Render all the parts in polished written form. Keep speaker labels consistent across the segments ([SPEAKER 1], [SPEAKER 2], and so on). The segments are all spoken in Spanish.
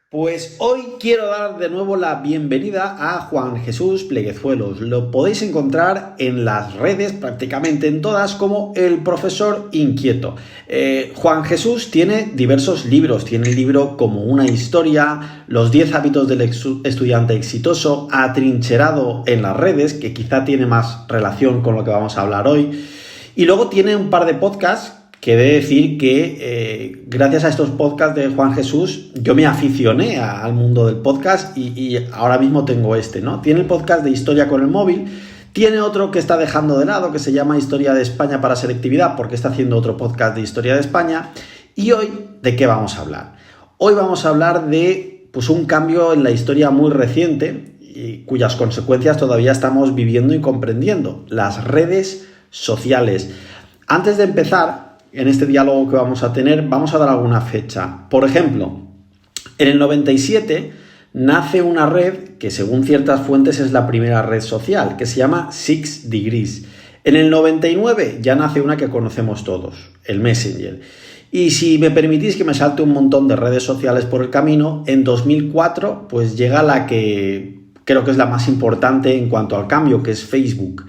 [SPEAKER 1] Pues hoy quiero dar de nuevo la bienvenida a Juan Jesús Pleguezuelos. Lo podéis encontrar en las redes, prácticamente en todas, como el profesor inquieto. Juan Jesús tiene diversos libros. Tiene el libro Como una historia, Los 10 hábitos del estudiante exitoso, Atrincherado en las redes, que quizá tiene más relación con lo que vamos a hablar hoy. Y luego tiene un par de podcasts que he de decir que gracias a estos podcasts de Juan Jesús yo me aficioné al mundo del podcast y ahora mismo tengo este, ¿no? Tiene el podcast de Historia con el móvil, tiene otro que está dejando de lado que se llama Historia de España para Selectividad porque está haciendo otro podcast de Historia de España. Y hoy, ¿de qué vamos a hablar? Hoy vamos a hablar de un cambio en la historia muy reciente y cuyas consecuencias todavía estamos viviendo y comprendiendo: las redes sociales. Antes de empezar en este diálogo que vamos a tener, vamos a dar alguna fecha. Por ejemplo, en el 97 nace una red que, según ciertas fuentes, es la primera red social, que se llama 6 Degrees. En el 99 ya nace una que conocemos todos, el Messenger. Y si me permitís que me salte un montón de redes sociales por el camino, en 2004 pues llega la que creo que es la más importante en cuanto al cambio, que es Facebook.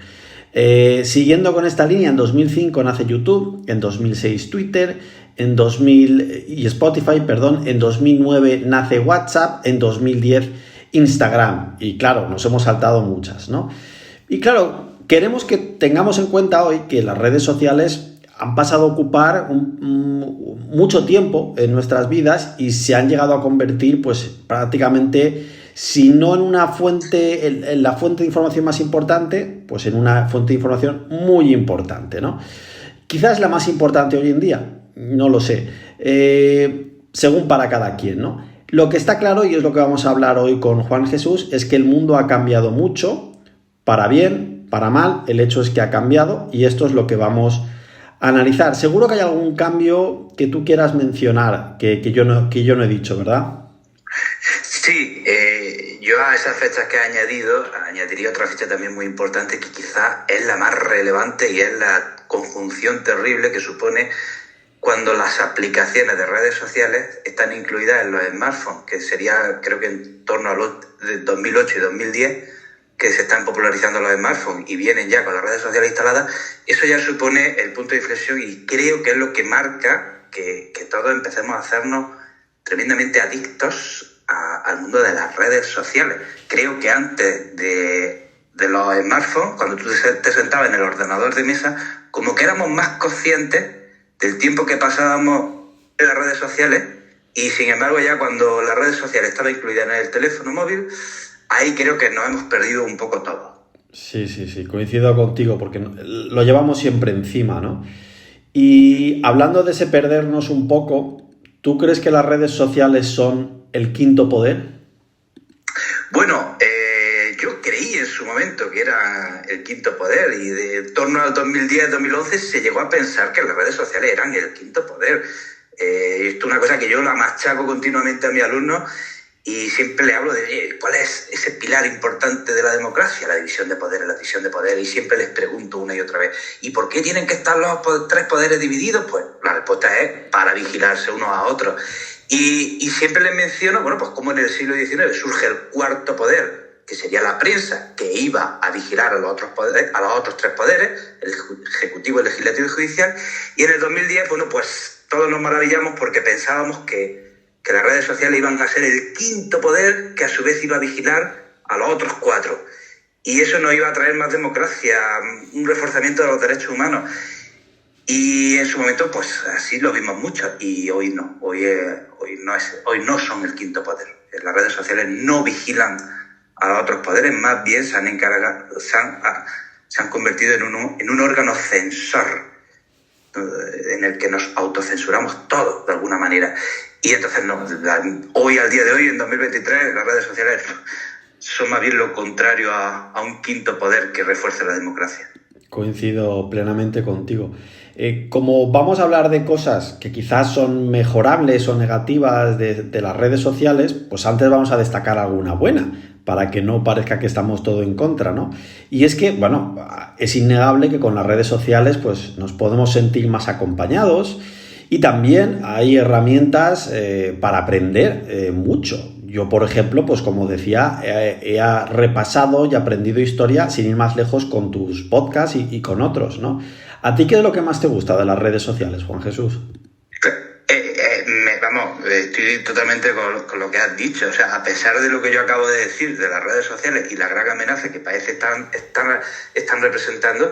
[SPEAKER 1] Siguiendo con esta línea, en 2005 nace YouTube, en 2006 Twitter, en 2009 nace WhatsApp, en 2010 Instagram. Y claro, nos hemos saltado muchas, ¿no? Y claro, queremos que tengamos en cuenta hoy que las redes sociales han pasado a ocupar mucho tiempo en nuestras vidas y se han llegado a convertir pues prácticamente, si no en una fuente, en la fuente de información más importante, pues en una fuente de información muy importante, ¿no? Quizás la más importante hoy en día, no lo sé, según para cada quien, ¿no? Lo que está claro, y es lo que vamos a hablar hoy con Juan Jesús, es que el mundo ha cambiado mucho, para bien, para mal. El hecho es que ha cambiado y esto es lo que vamos a analizar. Seguro que hay algún cambio que tú quieras mencionar, que yo no he dicho, ¿verdad?
[SPEAKER 2] Sí, yo a esas fechas que he añadido, añadiría otra fecha también muy importante que quizás es la más relevante y es la conjunción terrible que supone cuando las aplicaciones de redes sociales están incluidas en los smartphones, que sería, creo que en torno a los de 2008 y 2010, que se están popularizando los smartphones y vienen ya con las redes sociales instaladas. Eso ya supone el punto de inflexión y creo que es lo que marca que todos empecemos a hacernos tremendamente adictos al mundo de las redes sociales. Creo que antes de los smartphones, cuando tú te sentabas en el ordenador de mesa, como que éramos más conscientes del tiempo que pasábamos en las redes sociales, y sin embargo ya cuando las redes sociales estaban incluidas en el teléfono móvil, ahí creo que nos hemos perdido un poco todo.
[SPEAKER 1] Sí, coincido contigo, porque lo llevamos siempre encima, ¿no? Y hablando de ese perdernos un poco, ¿tú crees que las redes sociales son el quinto poder?
[SPEAKER 2] Bueno, yo creí en su momento que era el quinto poder y de torno al 2010-2011 se llegó a pensar que las redes sociales eran el quinto poder. Esto es una cosa que yo la machaco continuamente a mis alumnos y siempre le hablo de cuál es ese pilar importante de la democracia, la división de poderes, y siempre les pregunto una y otra vez, ¿y por qué tienen que estar los tres poderes divididos? Pues la respuesta es para vigilarse unos a otros. Y siempre les menciono, bueno, pues como en el siglo XIX surge el cuarto poder, que sería la prensa, que iba a vigilar a los otros tres poderes, el ejecutivo, el legislativo y el judicial, y en el 2010, bueno, pues todos nos maravillamos porque pensábamos que las redes sociales iban a ser el quinto poder que a su vez iba a vigilar a los otros cuatro. Y eso nos iba a traer más democracia, un reforzamiento de los derechos humanos. Y en su momento, pues así lo vimos mucho. Y hoy no. Hoy no son el quinto poder. Las redes sociales no vigilan a los otros poderes, más bien se han convertido en un órgano censor, en el que nos autocensuramos todos de alguna manera. Y entonces hoy, al día de hoy, en 2023, las redes sociales son más bien lo contrario a un quinto poder que refuerce la democracia.
[SPEAKER 1] Coincido plenamente contigo. Como vamos a hablar de cosas que quizás son mejorables o negativas de las redes sociales, pues antes vamos a destacar alguna buena, para que no parezca que estamos todo en contra, ¿no? Y es que, bueno, es innegable que con las redes sociales pues nos podemos sentir más acompañados Y también hay herramientas para aprender mucho. Yo, por ejemplo, pues como decía, he repasado y aprendido historia sin ir más lejos con tus podcasts y con otros, ¿no? ¿A ti qué es lo que más te gusta de las redes sociales, Juan Jesús?
[SPEAKER 2] Estoy totalmente con lo que has dicho. O sea, a pesar de lo que yo acabo de decir de las redes sociales y la gran amenaza que parece están representando,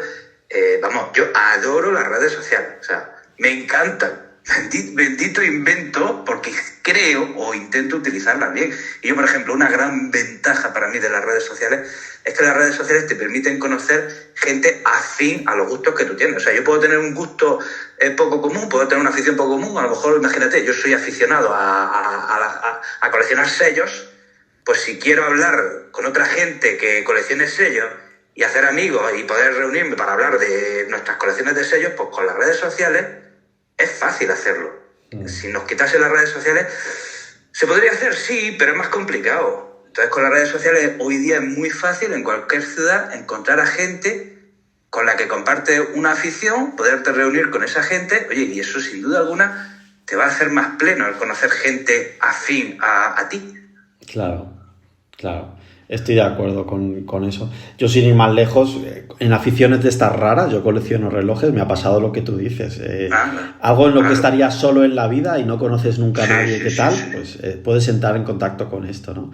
[SPEAKER 2] yo adoro las redes sociales. O sea, me encantan. Bendito invento, porque creo o intento utilizarlas bien. Y yo, por ejemplo, una gran ventaja para mí de las redes sociales es que las redes sociales te permiten conocer gente afín a los gustos que tú tienes. O sea, yo puedo tener un gusto poco común, puedo tener una afición poco común. A lo mejor, imagínate, yo soy aficionado a coleccionar sellos. Pues si quiero hablar con otra gente que coleccione sellos y hacer amigos y poder reunirme para hablar de nuestras colecciones de sellos, pues con las redes sociales es fácil hacerlo. Si nos quitase las redes sociales, se podría hacer, sí, pero es más complicado. Entonces, con las redes sociales hoy día es muy fácil en cualquier ciudad encontrar a gente con la que comparte una afición, poderte reunir con esa gente. Oye, y eso sin duda alguna te va a hacer más pleno el conocer gente afín a ti.
[SPEAKER 1] Claro. Estoy de acuerdo con eso. Yo, sin ir más lejos, en aficiones de estas raras, yo colecciono relojes, me ha pasado lo que tú dices. Algo en lo que estarías solo en la vida y no conoces nunca a nadie, ¿qué tal? Pues puedes entrar en contacto con esto, ¿no?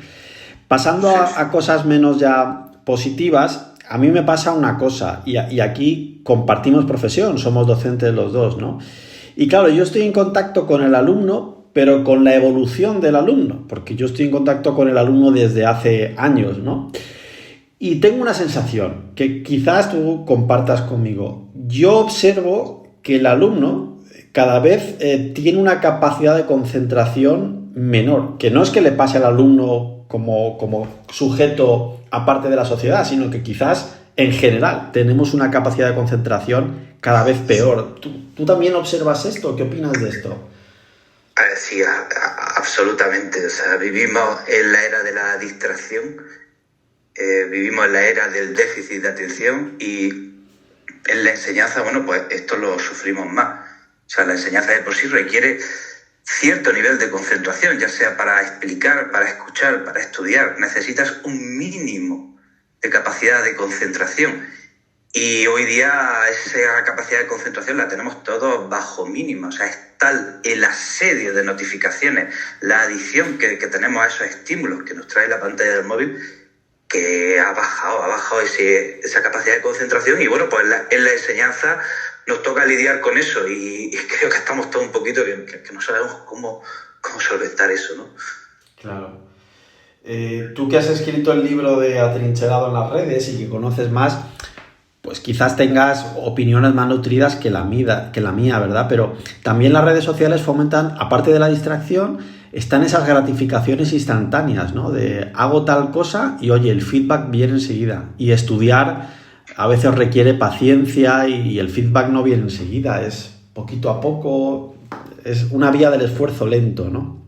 [SPEAKER 1] Pasando a cosas menos ya positivas, a mí me pasa una cosa, y aquí compartimos profesión, somos docentes los dos, ¿no? Y claro, yo estoy en contacto con el alumno, pero con la evolución del alumno, porque yo estoy en contacto con el alumno desde hace años, ¿no? Y tengo una sensación que quizás tú compartas conmigo. Yo observo que el alumno cada vez tiene una capacidad de concentración menor, que no es que le pase al alumno como sujeto aparte de la sociedad, sino que quizás en general tenemos una capacidad de concentración cada vez peor. ¿Tú también observas esto? ¿Qué opinas de esto?
[SPEAKER 2] Sí, absolutamente. O sea, vivimos en la era de la distracción, vivimos en la era del déficit de atención y en la enseñanza, bueno, pues esto lo sufrimos más. O sea, la enseñanza de por sí requiere cierto nivel de concentración, ya sea para explicar, para escuchar, para estudiar. Necesitas un mínimo de capacidad de concentración. Y hoy día esa capacidad de concentración la tenemos todos bajo mínimo. O sea, es tal el asedio de notificaciones, la adicción que tenemos a esos estímulos que nos trae la pantalla del móvil, que ha bajado esa capacidad de concentración. Y bueno, pues en la enseñanza nos toca lidiar con eso y creo que estamos todos un poquito que no sabemos cómo solventar eso, ¿no?
[SPEAKER 1] Claro. Tú que has escrito el libro de Atrincherado en las redes y que conoces más, pues quizás tengas opiniones más nutridas que la mía, ¿verdad? Pero también las redes sociales fomentan, aparte de la distracción, están esas gratificaciones instantáneas, ¿no? De hago tal cosa y oye, el feedback viene enseguida. Y estudiar a veces requiere paciencia y el feedback no viene enseguida, es poquito a poco, es una vía del esfuerzo lento, ¿no?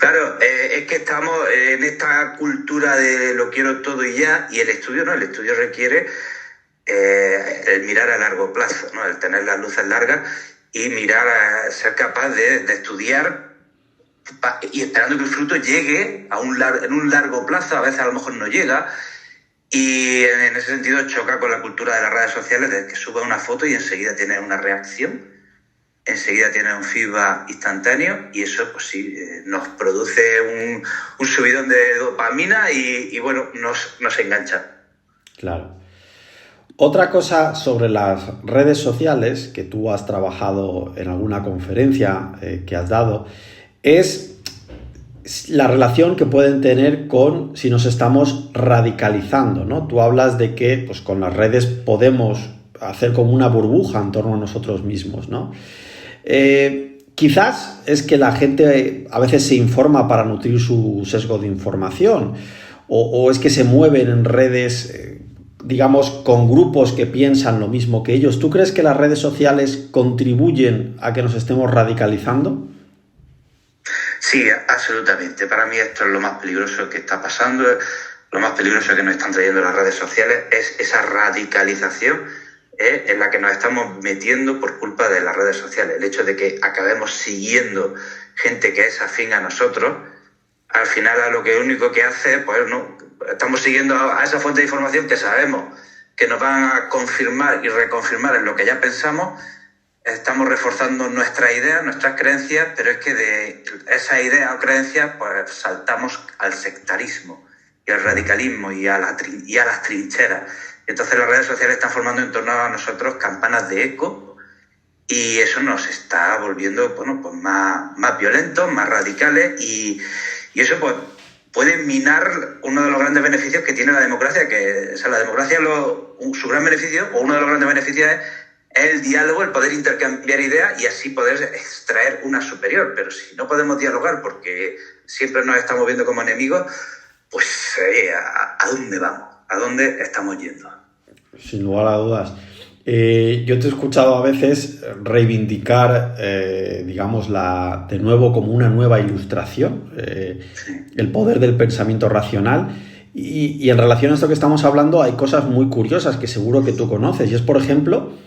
[SPEAKER 2] Claro, es que estamos en esta cultura de lo quiero todo y ya, y el estudio requiere el mirar a largo plazo, ¿no? El tener las luces largas y mirar a ser capaz de estudiar y esperando que el fruto llegue en un largo plazo. A veces a lo mejor no llega y en ese sentido choca con la cultura de las redes sociales, de que subes una foto y enseguida tienes una reacción, enseguida tienes un feedback instantáneo y eso pues sí nos produce un subidón de dopamina y bueno, nos engancha.
[SPEAKER 1] Claro. Otra cosa sobre las redes sociales, que tú has trabajado en alguna conferencia que has dado, es la relación que pueden tener con si nos estamos radicalizando, ¿no? Tú hablas de que pues, con las redes podemos hacer como una burbuja en torno a nosotros mismos, ¿no? Quizás es que la gente a veces se informa para nutrir su sesgo de información o es que se mueven en redes digamos, con grupos que piensan lo mismo que ellos. ¿Tú crees que las redes sociales contribuyen a que nos estemos radicalizando?
[SPEAKER 2] Sí, absolutamente. Para mí esto es lo más peligroso que está pasando. Lo más peligroso que nos están trayendo las redes sociales es esa radicalización en la que nos estamos metiendo por culpa de las redes sociales. El hecho de que acabemos siguiendo gente que es afín a nosotros, al final a lo que único que hace, pues no, estamos siguiendo a esa fuente de información que sabemos que nos van a confirmar y reconfirmar en lo que ya pensamos. Estamos reforzando nuestras ideas, nuestras creencias, pero es que de esas ideas o creencias pues saltamos al sectarismo y al radicalismo y a las trincheras. Entonces las redes sociales están formando en torno a nosotros campanas de eco y eso nos está volviendo, bueno, pues más violentos, más radicales y eso pues puede minar uno de los grandes beneficios que tiene la democracia, que, o sea, la democracia, su gran beneficio, o uno de los grandes beneficios es el diálogo, el poder intercambiar ideas y así poder extraer una superior. Pero si no podemos dialogar porque siempre nos estamos viendo como enemigos, pues ¿a dónde vamos? ¿A dónde estamos yendo?
[SPEAKER 1] Sin lugar a dudas. Yo te he escuchado a veces reivindicar, digamos, de nuevo como una nueva ilustración, el poder del pensamiento racional. Y en relación a esto que estamos hablando hay cosas muy curiosas que seguro que tú conoces. Y es, por ejemplo,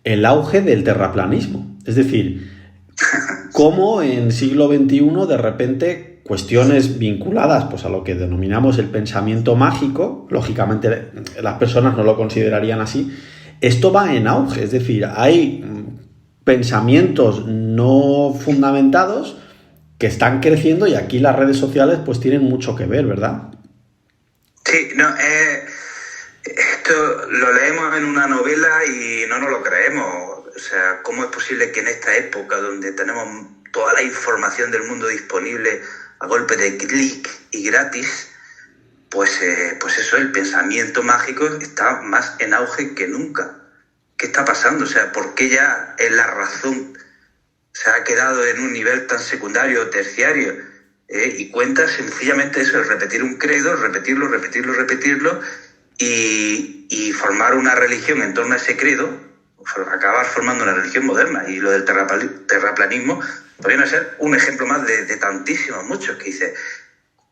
[SPEAKER 1] el auge del terraplanismo. Es decir, cómo en siglo XXI de repente cuestiones vinculadas pues, a lo que denominamos el pensamiento mágico, lógicamente las personas no lo considerarían así, esto va en auge, es decir, hay pensamientos no fundamentados que están creciendo y aquí las redes sociales pues tienen mucho que ver, ¿verdad?
[SPEAKER 2] Sí, no, esto lo leemos en una novela y no nos lo creemos. O sea, ¿cómo es posible que en esta época donde tenemos toda la información del mundo disponible a golpe de clic y gratis, pues eso, el pensamiento mágico está más en auge que nunca? ¿Qué está pasando? O sea, ¿por qué ya la razón se ha quedado en un nivel tan secundario o terciario? Y cuenta sencillamente eso, el repetir un credo, repetirlo y formar una religión en torno a ese credo, acabar formando una religión moderna. Y lo del terraplanismo podría ser un ejemplo más de tantísimos, muchos, que dice,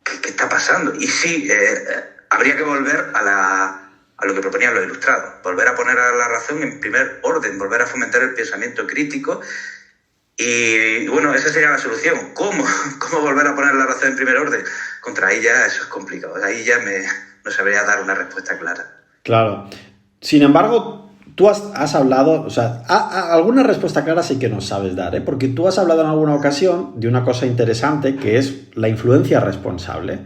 [SPEAKER 2] ¿qué está pasando? Y sí, habría que volver a lo que proponían los ilustrados, volver a poner a la razón en primer orden, volver a fomentar el pensamiento crítico. Y bueno, esa sería la solución. ¿Cómo volver a poner la razón en primer orden? Contra ahí ya eso es complicado. Ahí ya no sabría dar una respuesta clara.
[SPEAKER 1] Claro. Sin embargo, tú has hablado, o sea, alguna respuesta clara sí que nos sabes dar, ¿eh? Porque tú has hablado en alguna ocasión de una cosa interesante que es la influencia responsable.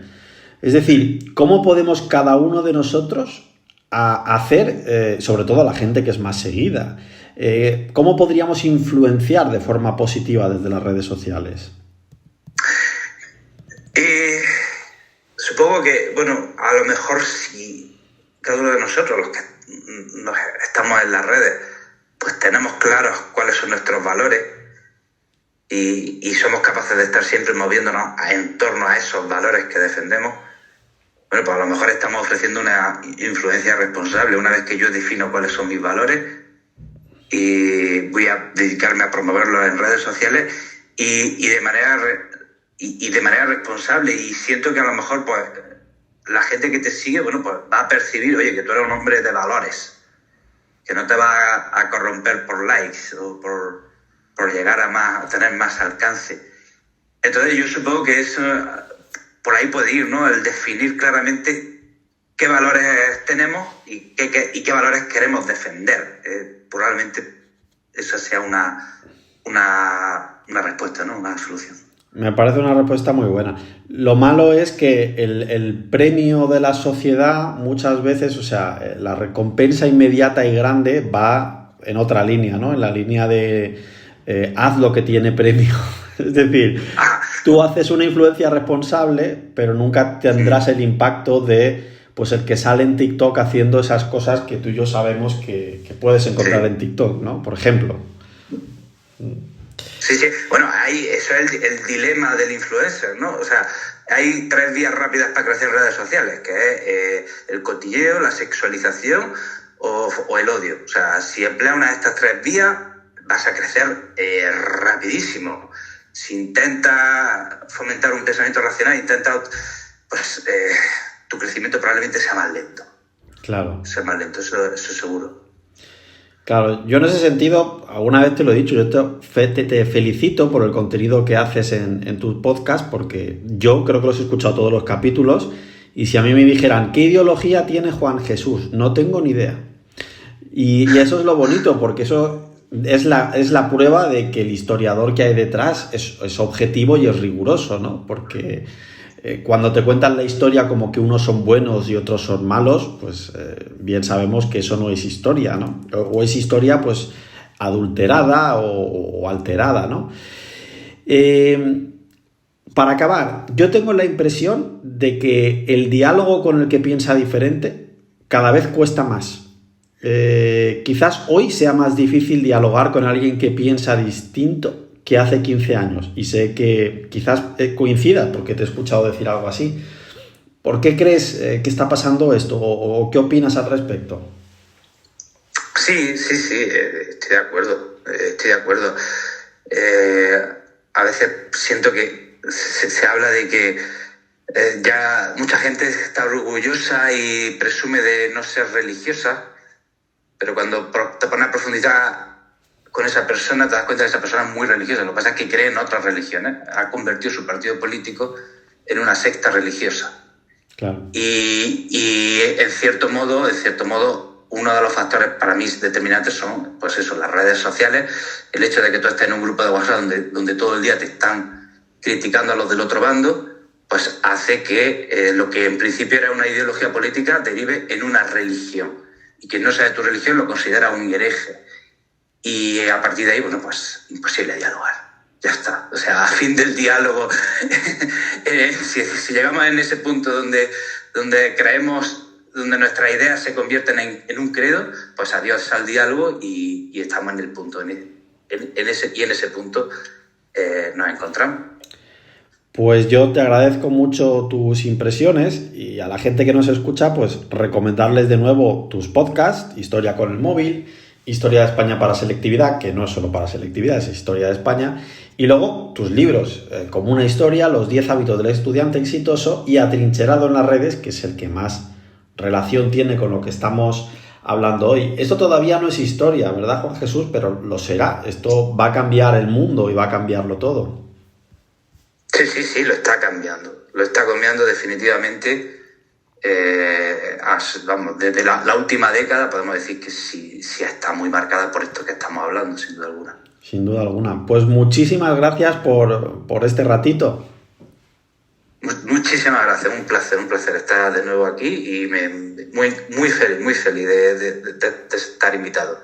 [SPEAKER 1] Es decir, ¿cómo podemos cada uno de nosotros hacer, sobre todo a la gente que es más seguida, cómo podríamos influenciar de forma positiva desde las redes sociales?
[SPEAKER 2] Supongo que, bueno, a lo mejor si cada uno de nosotros, los que estamos en las redes, pues tenemos claros cuáles son nuestros valores y somos capaces de estar siempre moviéndonos en torno a esos valores que defendemos, bueno, pues a lo mejor estamos ofreciendo una influencia responsable. Una vez que yo defino cuáles son mis valores y voy a dedicarme a promoverlos en redes sociales y de manera responsable, y siento que a lo mejor pues la gente que te sigue, bueno, pues va a percibir, oye, que tú eres un hombre de valores, que no te va a corromper por likes o por llegar a tener más alcance. Entonces yo supongo que eso por ahí puede ir, ¿no? El definir claramente qué valores tenemos y qué valores queremos defender. Probablemente esa sea una respuesta, ¿no? Una solución.
[SPEAKER 1] Me parece una respuesta muy buena. Lo malo es que el premio de la sociedad muchas veces, o sea, la recompensa inmediata y grande va en otra línea, ¿no? En la línea de haz lo que tiene premio. Es decir, tú haces una influencia responsable, pero nunca tendrás el impacto de pues el que sale en TikTok haciendo esas cosas que tú y yo sabemos que puedes encontrar en TikTok, ¿no? Por ejemplo.
[SPEAKER 2] Sí. Bueno, eso es el dilema del influencer, ¿no? O sea, hay 3 vías rápidas para crecer en redes sociales, que es el cotilleo, la sexualización o el odio. O sea, si empleas una de estas 3 vías, vas a crecer rapidísimo. Si intentas fomentar un pensamiento racional, pues tu crecimiento probablemente sea más lento.
[SPEAKER 1] Claro.
[SPEAKER 2] Sea más lento, eso seguro.
[SPEAKER 1] Claro, yo en ese sentido, alguna vez te lo he dicho, yo te felicito por el contenido que haces en tu podcast, porque yo creo que los he escuchado todos los capítulos, y si a mí me dijeran, ¿qué ideología tiene Juan Jesús? No tengo ni idea. Y eso es lo bonito, porque eso es la prueba de que el historiador que hay detrás es objetivo y es riguroso, ¿no? Porque cuando te cuentan la historia como que unos son buenos y otros son malos, pues bien sabemos que eso no es historia, ¿no? O es historia, pues, adulterada o alterada, ¿no? Para acabar, yo tengo la impresión de que el diálogo con el que piensa diferente cada vez cuesta más. Quizás hoy sea más difícil dialogar con alguien que piensa distinto que hace 15 años. Y sé que quizás coincidas, porque te he escuchado decir algo así. ¿Por qué crees que está pasando esto? ¿O qué opinas al respecto?
[SPEAKER 2] Sí, estoy de acuerdo. A veces siento que se habla de que ya mucha gente está orgullosa y presume de no ser religiosa, pero cuando te pones a profundizar con esa persona, te das cuenta que esa persona es muy religiosa. Lo que pasa es que cree en otras religiones. Ha convertido su partido político en una secta religiosa.
[SPEAKER 1] Claro.
[SPEAKER 2] Y en cierto modo, uno de los factores para mí determinantes son, pues eso, las redes sociales, el hecho de que tú estés en un grupo de WhatsApp donde todo el día te están criticando a los del otro bando, pues hace que lo que en principio era una ideología política derive en una religión. Y quien no sabe tu religión lo considera un hereje. Y a partir de ahí, bueno, pues imposible dialogar. Ya está. O sea, a fin del diálogo, si llegamos en ese punto donde creemos, donde nuestras ideas se convierten en un credo, pues adiós al diálogo y estamos en el punto, en ese punto nos encontramos.
[SPEAKER 1] Pues yo te agradezco mucho tus impresiones y a la gente que nos escucha, pues recomendarles de nuevo tus podcasts, Historia con el móvil, Historia de España para selectividad, que no es solo para selectividad, es Historia de España, y luego tus libros, como una historia, Los 10 hábitos del estudiante exitoso y Atrincherado en las redes, que es el que más relación tiene con lo que estamos hablando hoy. Esto todavía no es historia, ¿verdad, Juan Jesús? Pero lo será. Esto va a cambiar el mundo y va a cambiarlo todo.
[SPEAKER 2] Sí, lo está cambiando. Lo está cambiando definitivamente. Vamos, desde la última década podemos decir que sí está muy marcada por esto que estamos hablando, sin duda alguna.
[SPEAKER 1] Sin duda alguna. Pues muchísimas gracias por este ratito.
[SPEAKER 2] Muchísimas gracias, un placer estar de nuevo aquí y muy feliz de estar invitado.